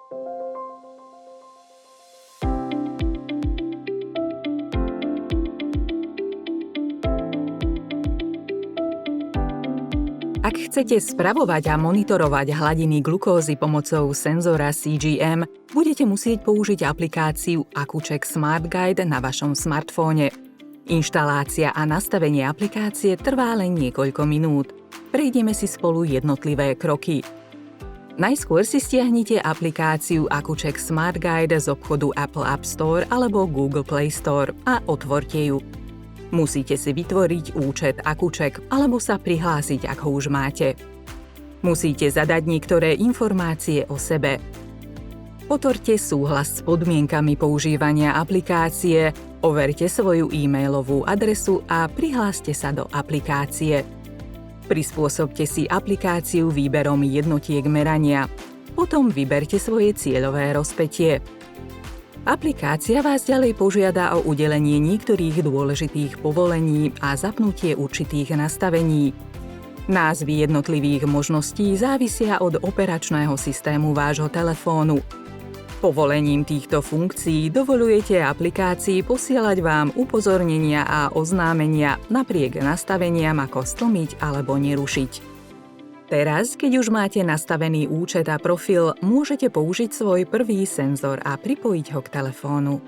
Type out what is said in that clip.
Ak chcete spravovať a monitorovať hladiny glukózy pomocou senzora CGM, budete musieť použiť aplikáciu Accu-Check Smart Guide na vašom smartfóne. Inštalácia a nastavenie aplikácie trvá len niekoľko minút. Prejdeme si spolu jednotlivé kroky. Najskôr si stiahnite aplikáciu Accu-Check Smart Guide z obchodu Apple App Store alebo Google Play Store a otvorte ju. Musíte si vytvoriť účet Accu-Check alebo sa prihlásiť, ak ho už máte. Musíte zadať niektoré informácie o sebe. Potvrďte súhlas s podmienkami používania aplikácie, overte svoju e-mailovú adresu a prihláste sa do aplikácie. Prispôsobte si aplikáciu výberom jednotiek merania. Potom vyberte svoje cieľové rozpätie. Aplikácia vás ďalej požiada o udelenie niektorých dôležitých povolení a zapnutie určitých nastavení. Názvy jednotlivých možností závisia od operačného systému vášho telefónu. Povolením týchto funkcií dovoľujete aplikácii posielať vám upozornenia a oznámenia napriek nastaveniam ako stlmiť alebo nerušiť. Teraz, keď už máte nastavený účet a profil, môžete použiť svoj prvý senzor a pripojiť ho k telefónu.